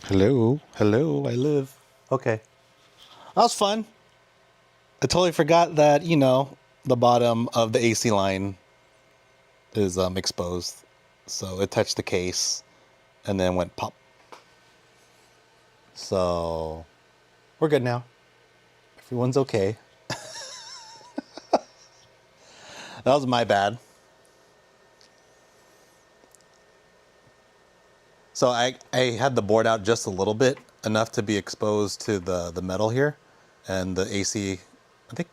Hello, hello, I live. Okay. That was fun. I totally forgot that, the bottom of the AC line is exposed. So it touched the case and then went pop. So we're good now. Everyone's okay. That was my bad. So I had the board out just a little bit, enough to be exposed to the metal here. And the AC, I think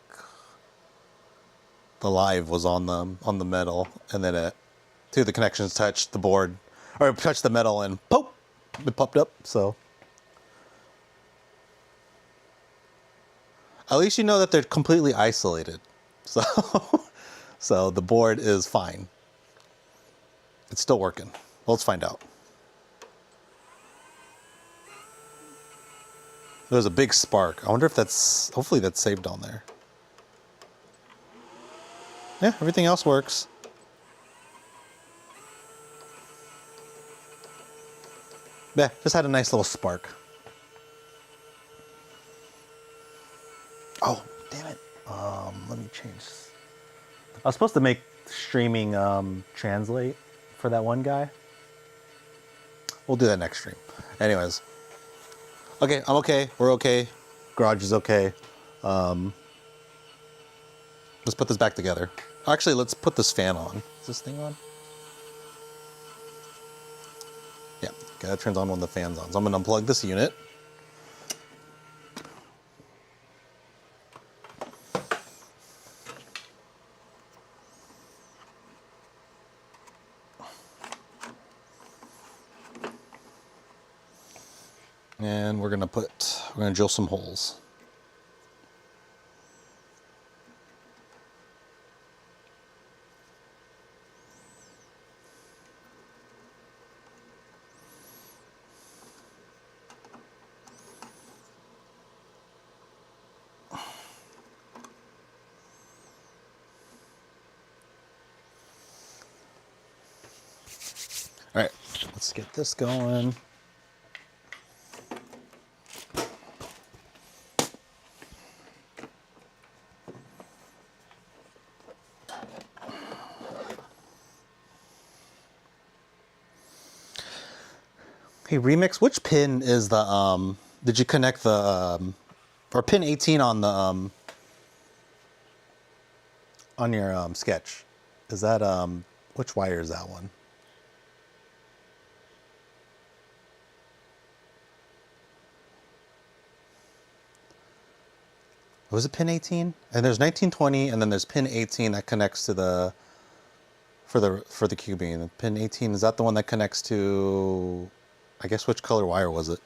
the live was on the metal, and then two of the connections touched the board, or touched the metal, and pop, it popped up. So at least you know that they're completely isolated. So so the board is fine. It's still working. Well, let's find out. There's a big spark. I wonder if that's, hopefully that's saved on there. Yeah, everything else works. Yeah, just had a nice little spark. Oh, damn it. Let me change. I was supposed to make streaming translate for that one guy. We'll do that next stream. Anyways. Okay, I'm okay. We're okay. Garage is okay. Let's put this back together. Actually, let's put this fan on. Is this thing on? Yeah. Okay, that turns on when the fan's on. So I'm going to unplug this unit. And we're going to drill some holes. All right, let's get this going. Hey, Remix, which pin is the, did you connect the, or pin 18 on the, on your, sketch? Is that, which wire is that one? Was it pin 18? And there's 1920, and then there's pin 18 that connects to the, for the cubing. Pin 18, is that the one that connects to, I guess, which color wire was it?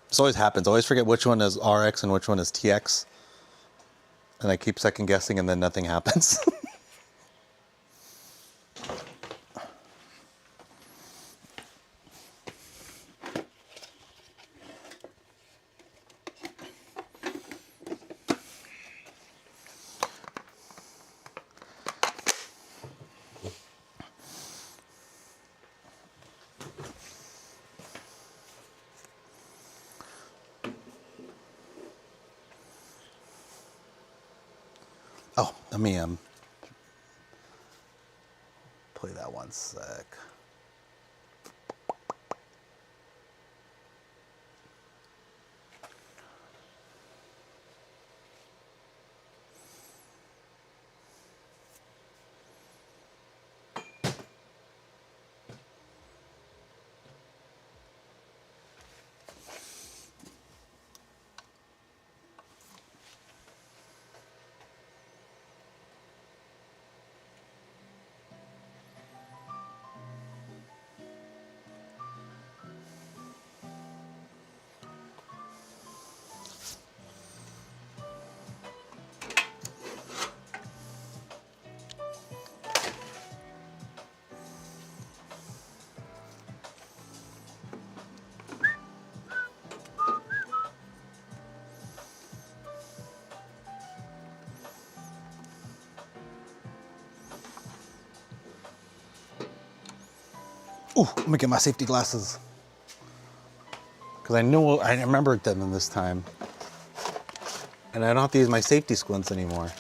This always happens. I always forget which one is RX and which one is TX. And I keep second guessing and then nothing happens. Oh, let me play that one sec. Ooh, let me get my safety glasses. Because I remembered them this time. And I don't have to use my safety squints anymore.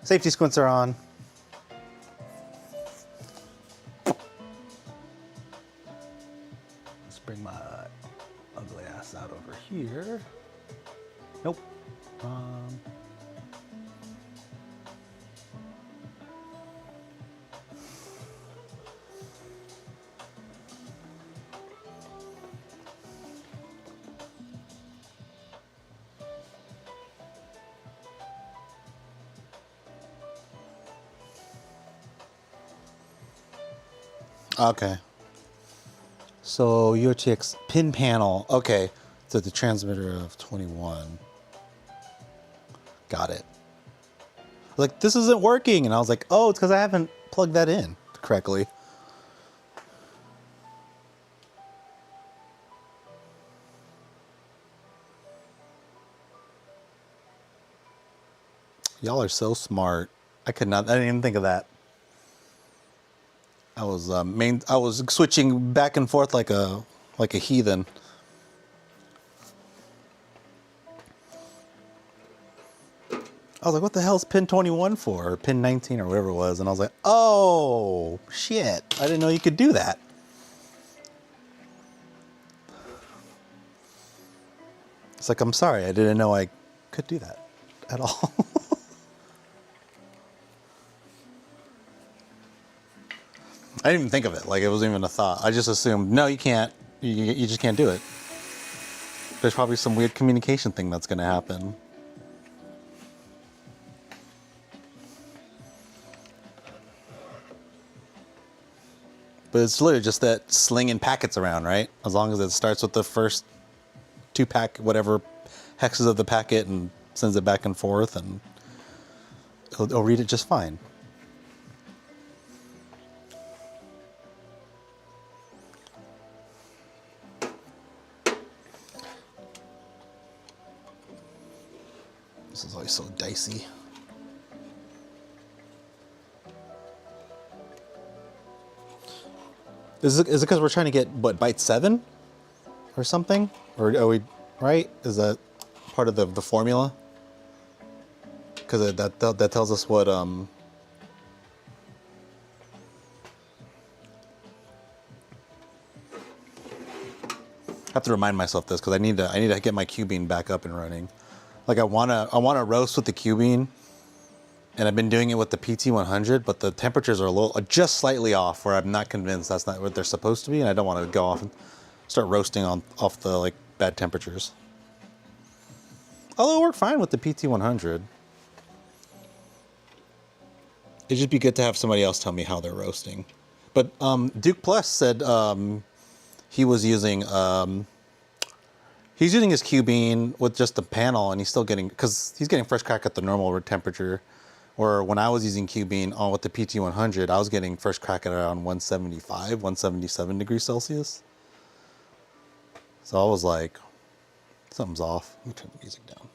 Safety squints are on. Let's bring my ugly ass out over here. Nope. Okay. So URTX pin panel. Okay. So the transmitter of 21. Got it. Like, this isn't working. And I was like, oh, it's because I haven't plugged that in correctly. Y'all are so smart. I didn't even think of that. I was switching back and forth like a heathen. I was like, what the hell is pin 21 for? Or pin 19 or whatever it was. And I was like, oh, shit. I didn't know you could do that. It's like, I'm sorry. I didn't know I could do that at all. I didn't even think of it. Like, it wasn't even a thought. I just assumed, no, you can't. You just can't do it. There's probably some weird communication thing that's going to happen. But it's literally just that slinging packets around, right? As long as it starts with the first whatever hexes of the packet and sends it back and forth, and it'll read it just fine. This is always so dicey. Is it because we're trying to get, what, byte 7? Or something? Or are we, right? Is that part of the formula? Because that tells us what, I have to remind myself this because I need to get my Cubine back up and running. Like I wanna roast with the Cubine, and I've been doing it with the PT100, but the temperatures are just slightly off, where I'm not convinced that's not what they're supposed to be, and I don't want to go off and start roasting off the like bad temperatures. Although it worked fine with the PT100. It'd just be good to have somebody else tell me how they're roasting. But Duke Plus said he was using. He's using his Cubine with just the panel, and he's still getting, because he's getting fresh crack at the normal temperature. Or when I was using Cubine with the PT100, I was getting first crack at around 175, 177 degrees Celsius. So I was like, something's off. Let me turn the music down.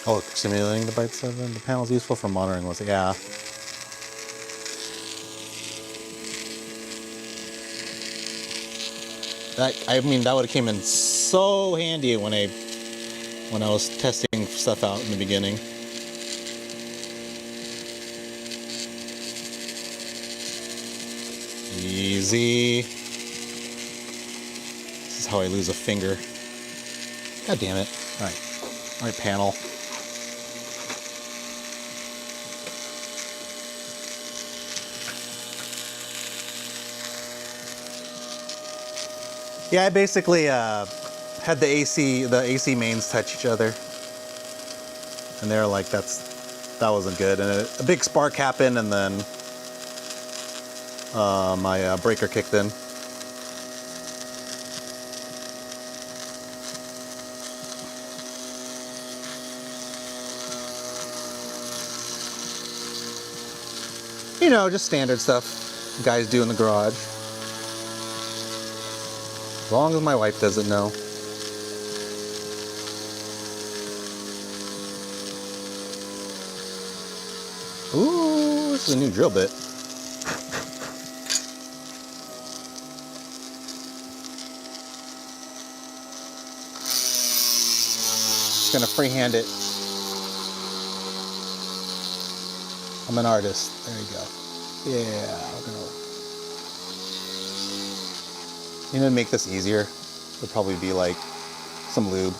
Oh, simulating the byte 7. The panel's useful for monitoring. Yeah. I mean, that would have came in so handy when I was testing stuff out in the beginning. Easy. This is how I lose a finger. God damn it. All right, panel. Yeah, I basically had the AC mains touch each other. and they're like, that wasn't good. And a big spark happened, and then my breaker kicked in. You know, just standard stuff guys do in the garage. As long as my wife doesn't know. Ooh, this is a new drill bit. Just gonna freehand it. I'm an artist. There you go. Yeah, I'm gonna... You know, to make this easier, would probably be like some lube.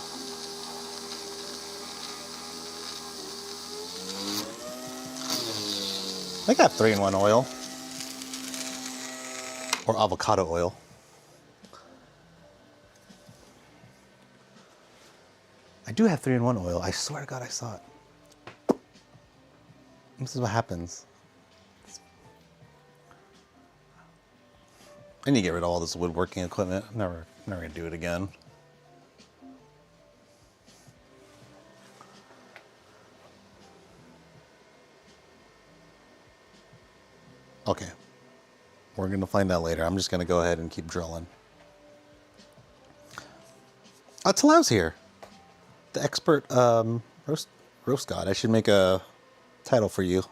I think I have 3-in-1 oil. Or avocado oil. I do have 3-in-1 oil. I swear to God I saw it. This is what happens. I need to get rid of all this woodworking equipment. I'm never gonna do it again. Okay, we're gonna find out later. I'm just gonna go ahead and keep drilling. Talau's here, the expert roast god. I should make a title for you.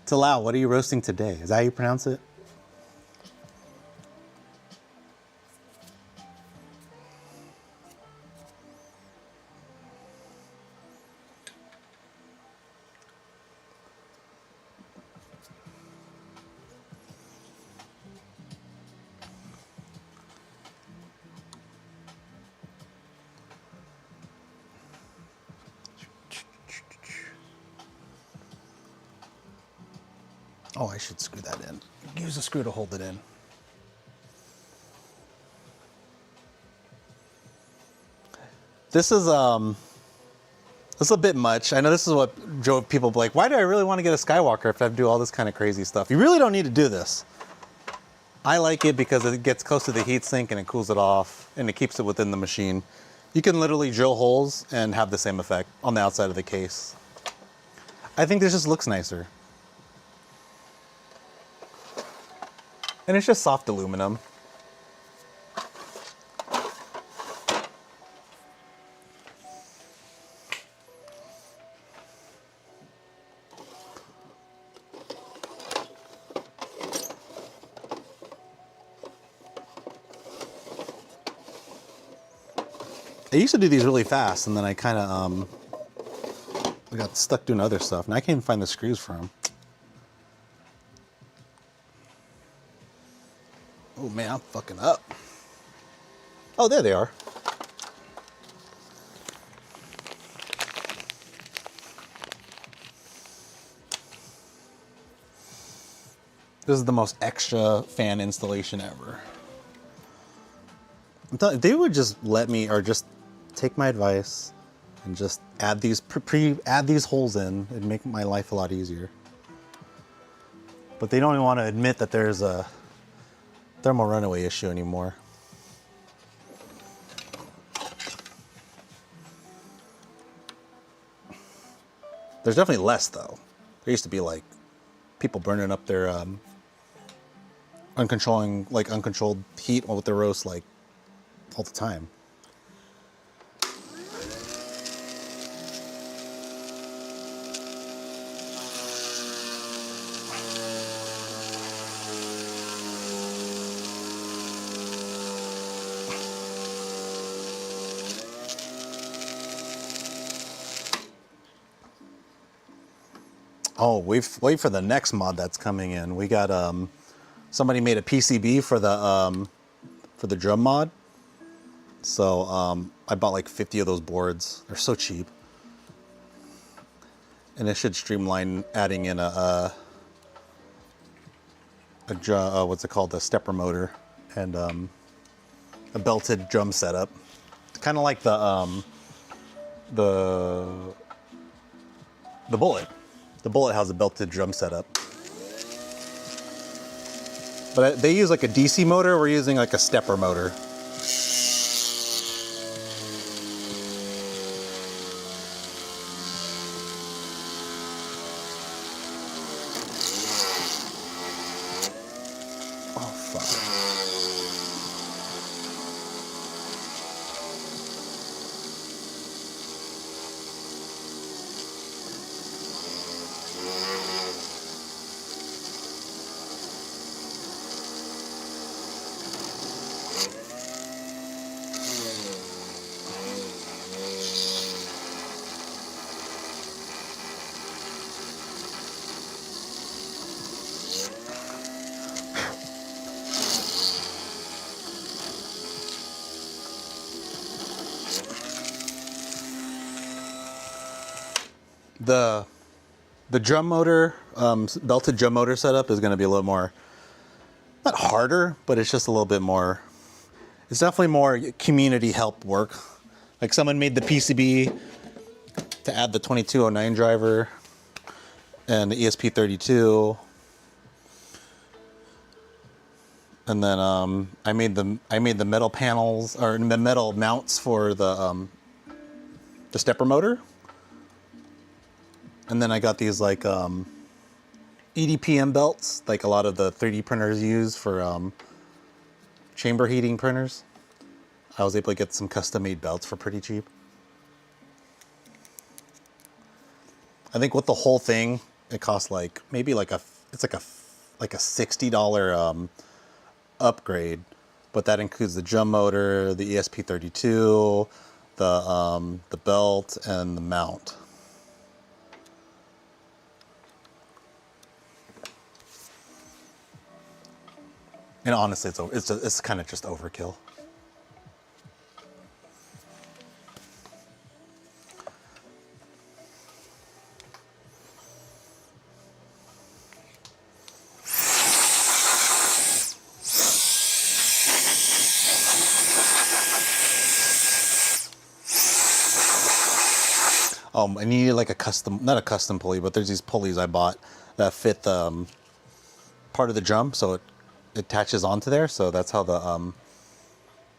Talau, what are you roasting today? Is that how you pronounce it? Oh, I should screw that in. Use a screw to hold it in. This is a bit much. I know this is what drove people like, why do I really want to get a Skywalker if I have to do all this kind of crazy stuff? You really don't need to do this. I like it because it gets close to the heatsink and it cools it off and it keeps it within the machine. You can literally drill holes and have the same effect on the outside of the case. I think this just looks nicer. And it's just soft aluminum. I used to do these really fast, and then I kind of I got stuck doing other stuff, and I can't even find the screws for them. Oh man, I'm fucking up. Oh, there they are. This is the most extra fan installation ever. I'm telling you, they would just let me, or just take my advice and just add these add these holes in. It'd make my life a lot easier. But they don't even want to admit that there's a thermal runaway issue anymore. There's definitely less though. There used to be like people burning up their uncontrolled heat with their roast like all the time. Oh, wait for the next mod that's coming in. We got somebody made a PCB for the drum mod. So I bought like 50 of those boards. They're so cheap. And it should streamline adding in what's it called, a stepper motor and a belted drum setup. Kind of like the Bullet. The Bullet has a belted drum setup. But they use like a DC motor. We're using like a stepper motor. Oh, fuck. The drum motor, belted drum motor setup is going to be a little more, not harder, but it's just a little bit more, it's definitely more community help work. Like someone made the PCB to add the 2209 driver and the ESP32. And then I made the metal panels, or the metal mounts for the stepper motor. And then I got these like EDPM belts, like a lot of the 3D printers use for chamber heating printers. I was able to get some custom made belts for pretty cheap. I think with the whole thing, it costs like maybe like it's like a $60 upgrade, but that includes the drum motor, the ESP32, the belt, and the mount. And honestly, it's kind of just overkill. I needed like a custom, not a custom pulley, but there's these pulleys I bought that fit the part of the drum, so it attaches onto there. So that's how the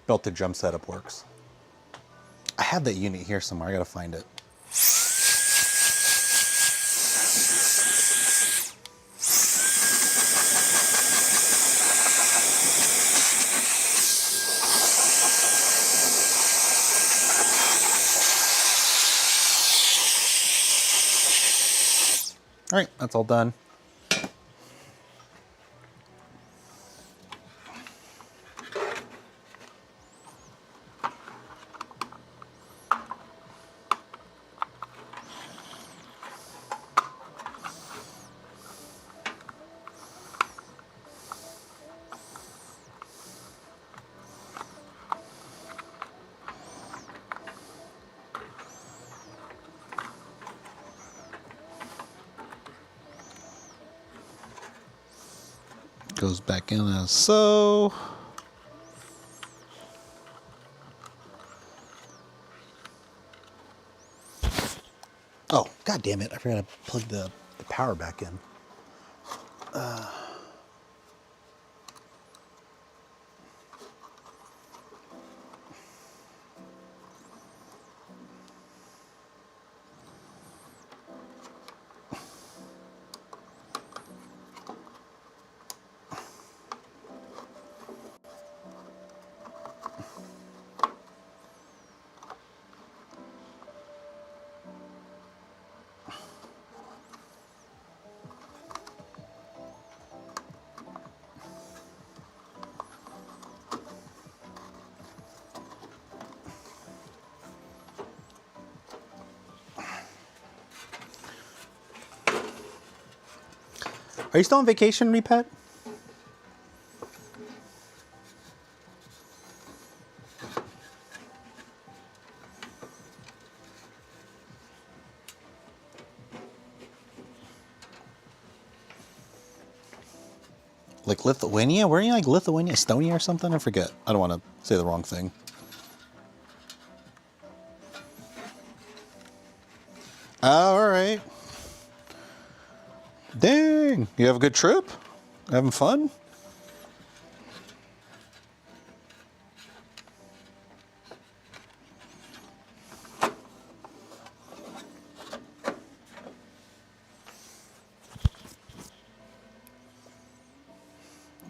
belted drum setup works. I have that unit here somewhere. I gotta find it. All right, that's all done. Goes back in as so. Oh, god damn it. I forgot to plug the power back in. Are you still on vacation, Repet? Like Lithuania? Were you like Lithuania, Estonia or something? I forget. I don't want to say the wrong thing. All right. Dang. You have a good trip? Having fun?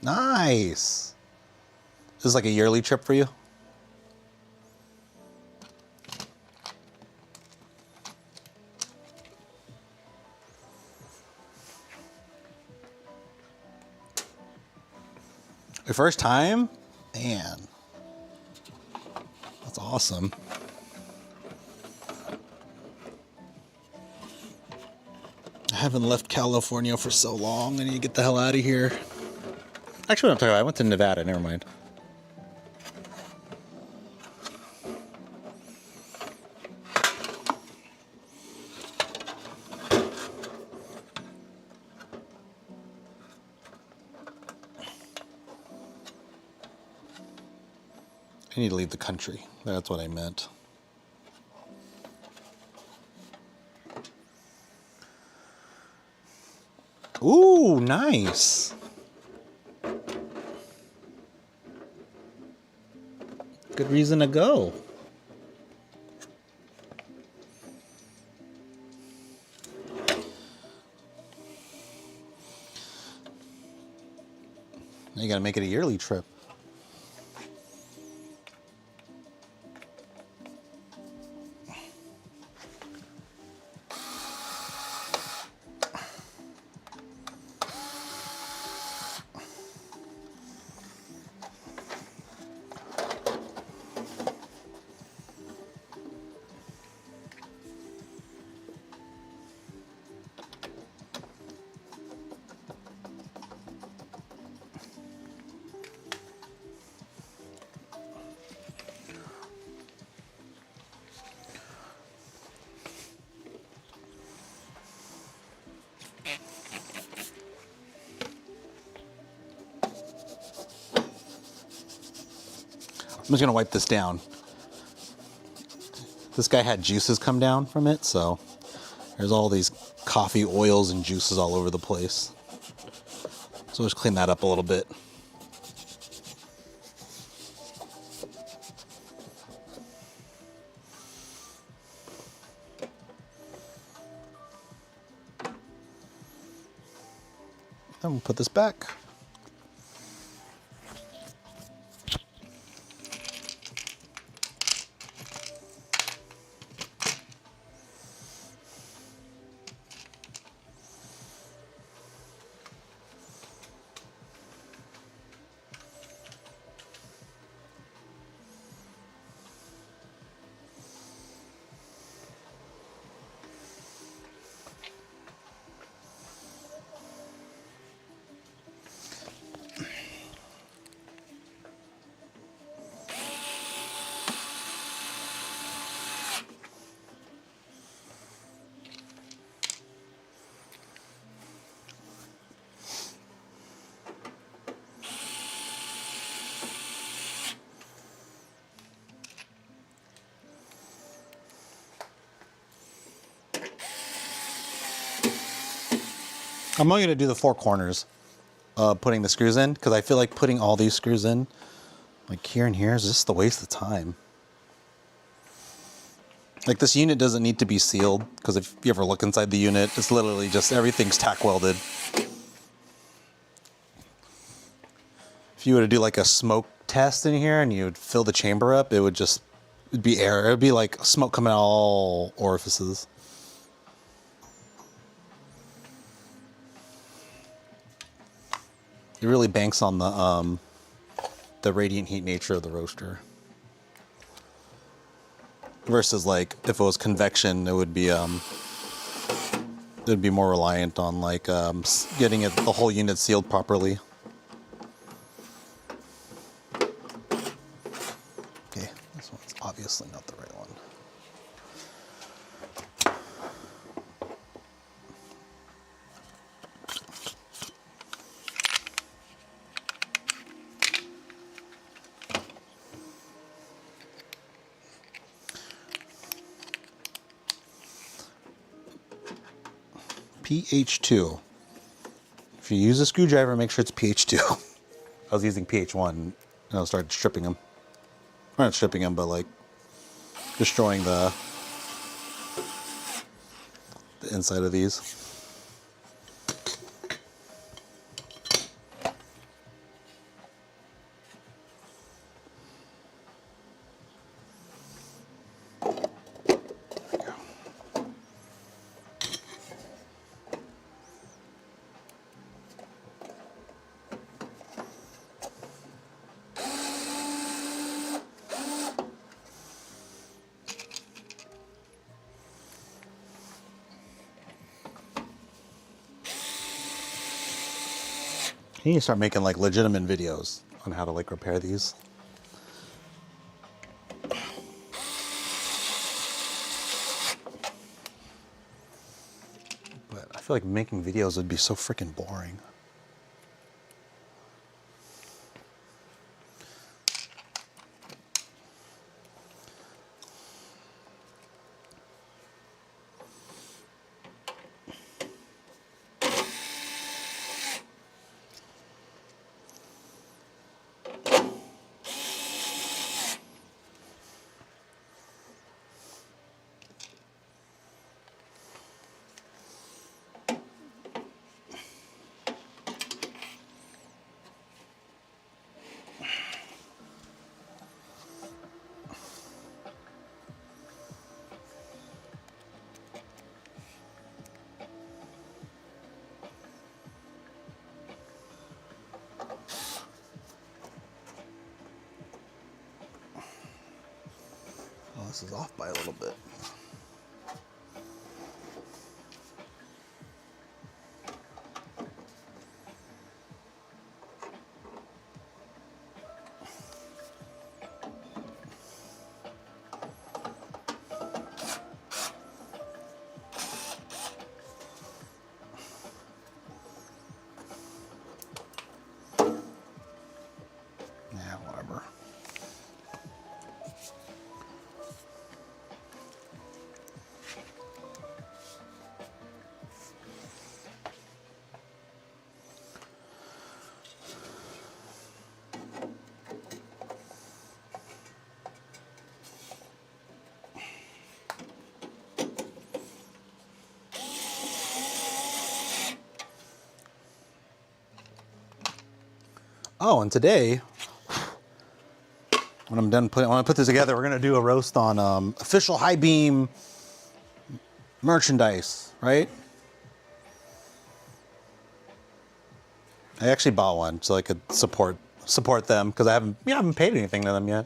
Nice. This is like a yearly trip for you? Your first time? Man. That's awesome. I haven't left California for so long. I need to get the hell out of here. Actually, what I'm talking about, I went to Nevada. Never mind. I need to leave the country. That's what I meant. Ooh, nice. Good reason to go. Now you gotta make it a yearly trip. I'm just gonna wipe this down. This guy had juices come down from it, so there's all these coffee oils and juices all over the place. So let's clean that up a little bit. Then we'll put this back. I'm only going to do the four corners, putting the screws in, because I feel like putting all these screws in, like here and here, is just a waste of time. Like this unit doesn't need to be sealed, because if you ever look inside the unit, it's literally just everything's tack welded. If you were to do like a smoke test in here and you would fill the chamber up, it would just, it'd be air. It would be like smoke coming out all orifices. It really banks on the radiant heat nature of the roaster. Versus like if it was convection, it would be it'd be more reliant on like getting the whole unit sealed properly. Okay, this one's obviously not the right one. pH2. If you use a screwdriver, make sure it's pH2. I was using pH1 and I started stripping them. Or not stripping them, but like destroying the inside of these. You need to start making like legitimate videos on how to like repair these. But I feel like making videos would be so freaking boring. This is off by a little bit. Yeah, whatever. Oh, and today, when I'm done putting, when I put this together, we're gonna do a roast on official Hibean merchandise, right? I actually bought one so I could support them because I haven't paid anything to them yet.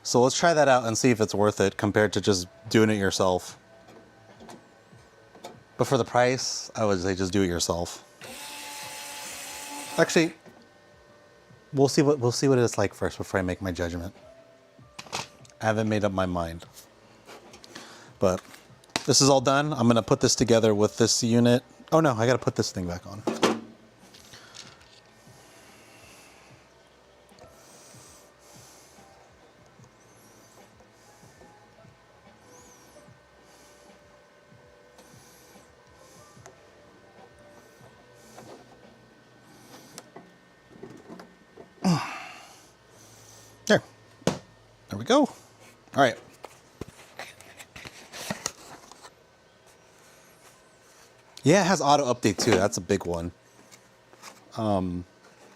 So let's try that out and see if it's worth it compared to just doing it yourself. But for the price, I would say just do it yourself. Actually, we'll see what it's like first before I make my judgment. I haven't made up my mind. But this is all done. I'm gonna put this together with this unit. Oh no, I gotta put this thing back on. There we go. All right. Yeah, it has auto update too. That's a big one.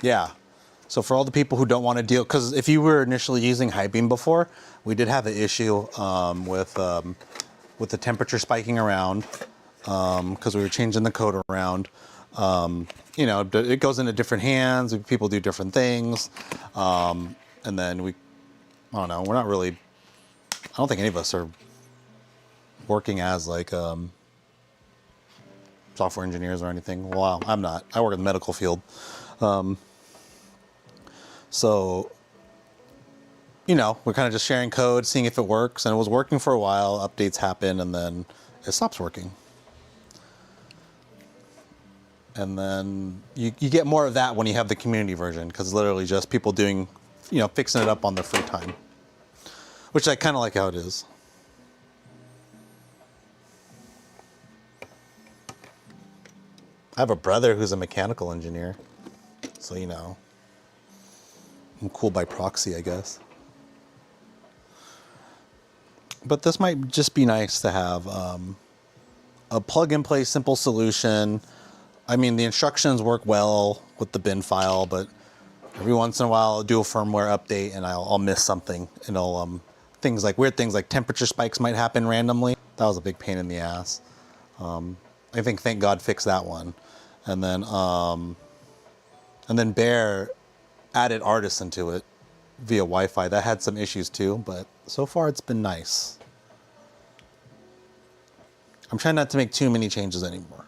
Yeah. So for all the people who don't want to deal, because if you were initially using Hibean before, we did have an issue with the temperature spiking around because we were changing the code around. You know, it goes into different hands. People do different things, and then I don't know. We're not really. I don't think any of us are working as like software engineers or anything. Well, I'm not. I work in the medical field. So, you know, we're kind of just sharing code, seeing if it works. And it was working for a while. Updates happen, and then it stops working. And then you get more of that when you have the community version, because it's literally just people doing, you know, fixing it up on their free time. Which I kind of like how it is. I have a brother who's a mechanical engineer. So, you know, I'm cool by proxy, I guess. But this might just be nice to have a plug-and-play simple solution. I mean, the instructions work well with the bin file, but every once in a while I'll do a firmware update and I'll miss something. And I'll, weird things like temperature spikes might happen randomly. That was a big pain in the ass. I think, thank God, fixed that one. And then Bear added Artisan to it via Wi-Fi. That had some issues too, but so far it's been nice. I'm trying not to make too many changes anymore.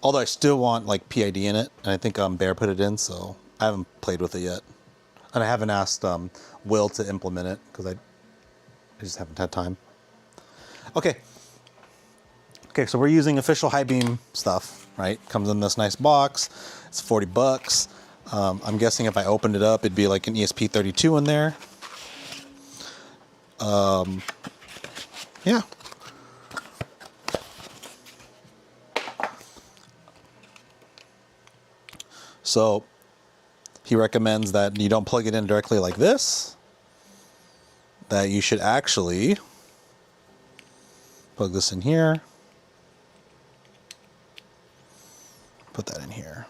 Although I still want like PID in it, and I think Bear put it in, so I haven't played with it yet. And I haven't asked Will to implement it, because I just haven't had time. Okay, so we're using official Hibean stuff, right? Comes in this nice box. It's $40. I'm guessing if I opened it up, it'd be like an ESP32 in there. Yeah. So he recommends that you don't plug it in directly like this, that you should actually plug this in here, put that in here.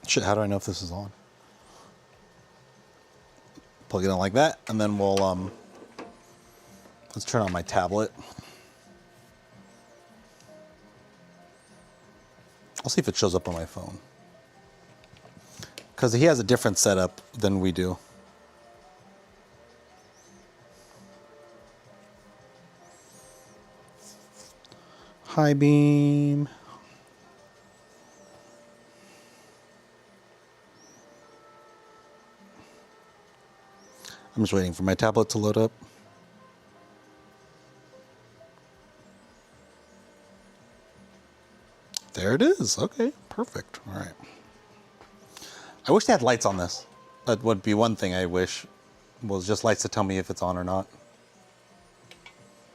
Shit, how do I know if this is on? Plug it in like that, and then we'll, let's turn on my tablet. I'll see if it shows up on my phone. Because he has a different setup than we do. Hibean. I'm just waiting for my tablet to load up. There it is. Okay, perfect. All right. I wish they had lights on this. That would be one thing I wish, was just lights to tell me if it's on or not.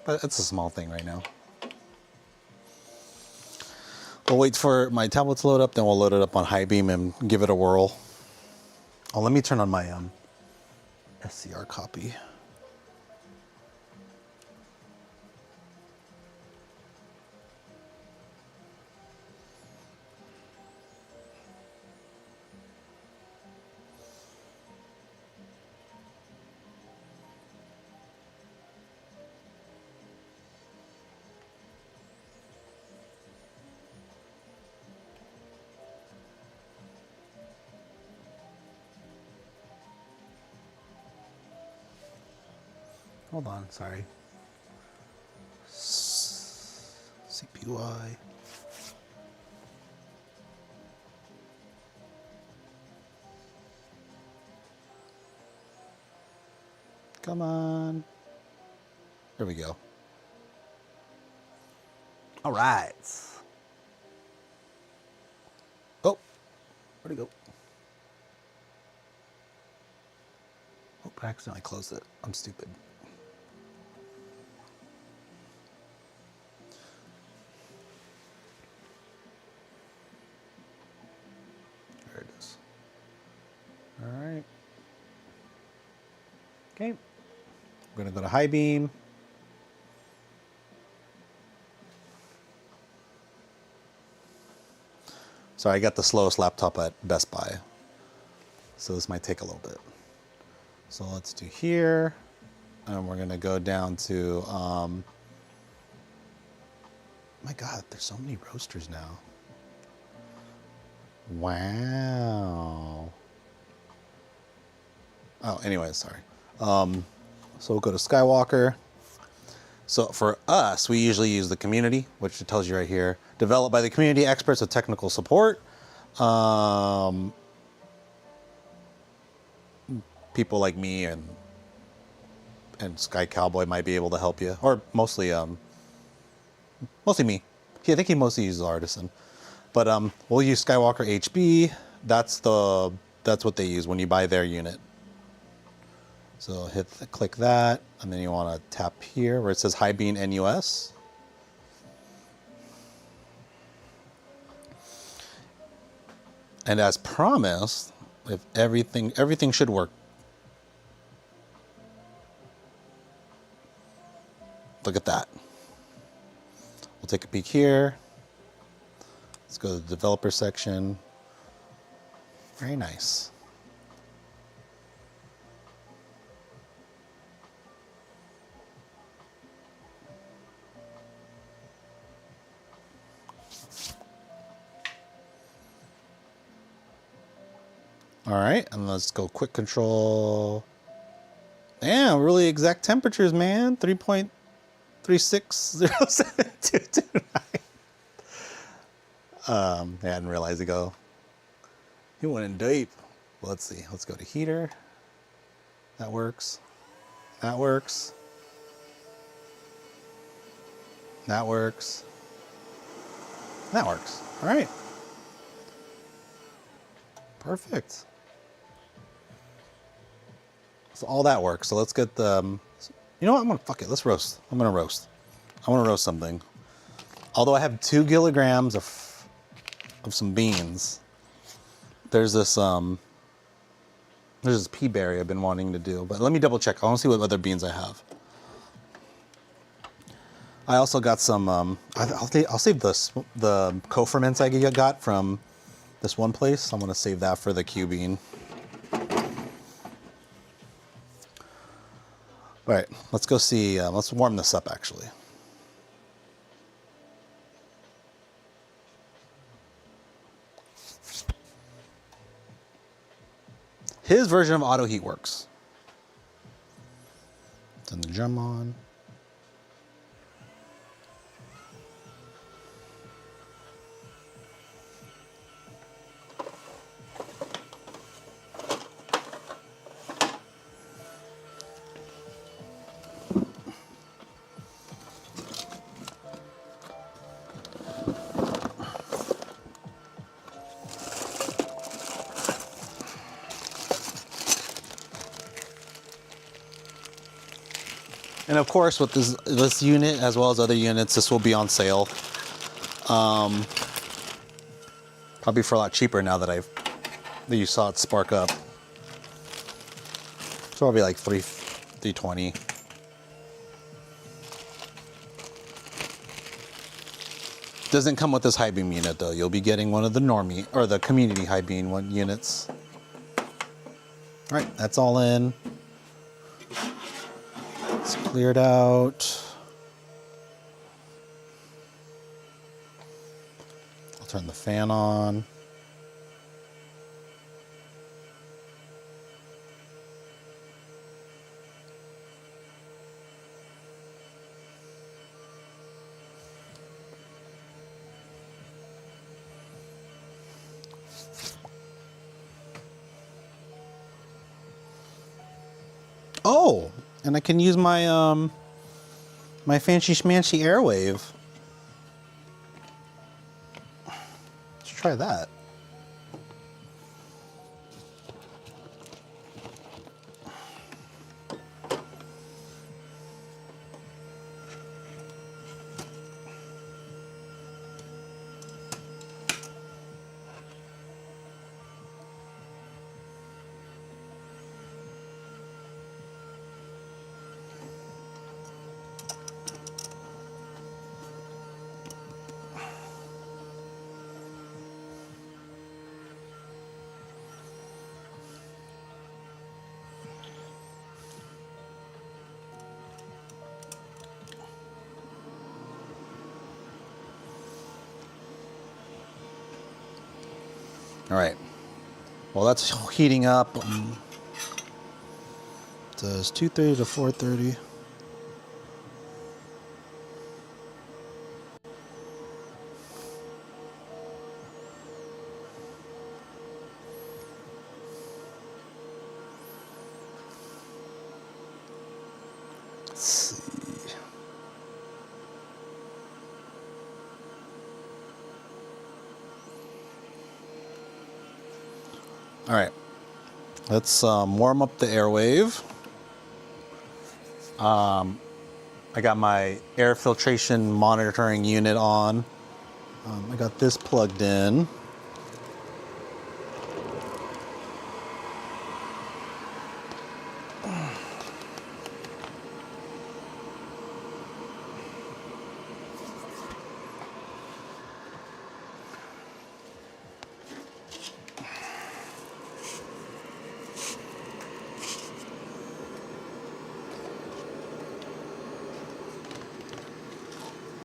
But it's a small thing right now. We'll wait for my tablet to load up, then we'll load it up on Hibean and give it a whirl. Oh, let me turn on my SCR copy. Hold on, sorry. CPUI. Come on. There we go. All right. Oh, where'd it go? Oh, I accidentally closed it. I'm stupid. There it is. All right. Okay. We're going to go to Hibean. Sorry, I got the slowest laptop at Best Buy, so this might take a little bit. So let's do here, and we're gonna go down to, my God, there's so many roasters now. Wow. Oh, anyways, sorry. So we'll go to Skywalker. So for us, we usually use the community, which it tells you right here. Developed by the community experts with technical support. People like me and Sky Cowboy might be able to help you, or mostly me. I think he mostly uses Artisan, but we'll use Skywalker HB. That's what they use when you buy their unit. So click that, and then you want to tap here where it says Hibean NUS. And as promised, if everything should work. Look at that. We'll take a peek here. Let's go to the developer section. Very nice. All right, and let's go quick control. Damn, really exact temperatures, man. 3.3607229. I didn't realize he went in deep. Well, let's see. Let's go to heater. That works. That works. That works. That works. All right. Perfect. So all that works. So let's get the, you know what? I'm gonna fuck it. Let's roast. I'm gonna roast. I want to roast something. Although I have 2 kilograms of some beans. There's this pea berry I've been wanting to do, but let me double check. I want to see what other beans I have. I also got some. I'll save the co-ferments I got from this one place. I'm gonna save that for the Q bean. All right, let's go see. Let's warm this up actually. His version of auto heat works. Turn the drum on. And of course, with this unit, as well as other units, this will be on sale. Probably for a lot cheaper now that you saw it spark up. So probably like $320. Doesn't come with this Hibean unit though. You'll be getting one of the normie or the community Hibean units. All right, that's all in. It's cleared out. I'll turn the fan on. Oh, and I can use my my fancy schmancy airwave. Let's try that. All right. Well, that's heating up. does 2:30 to 4:30. Let's see. All right, let's warm up the airwave. I got my air filtration monitoring unit on. I got this plugged in.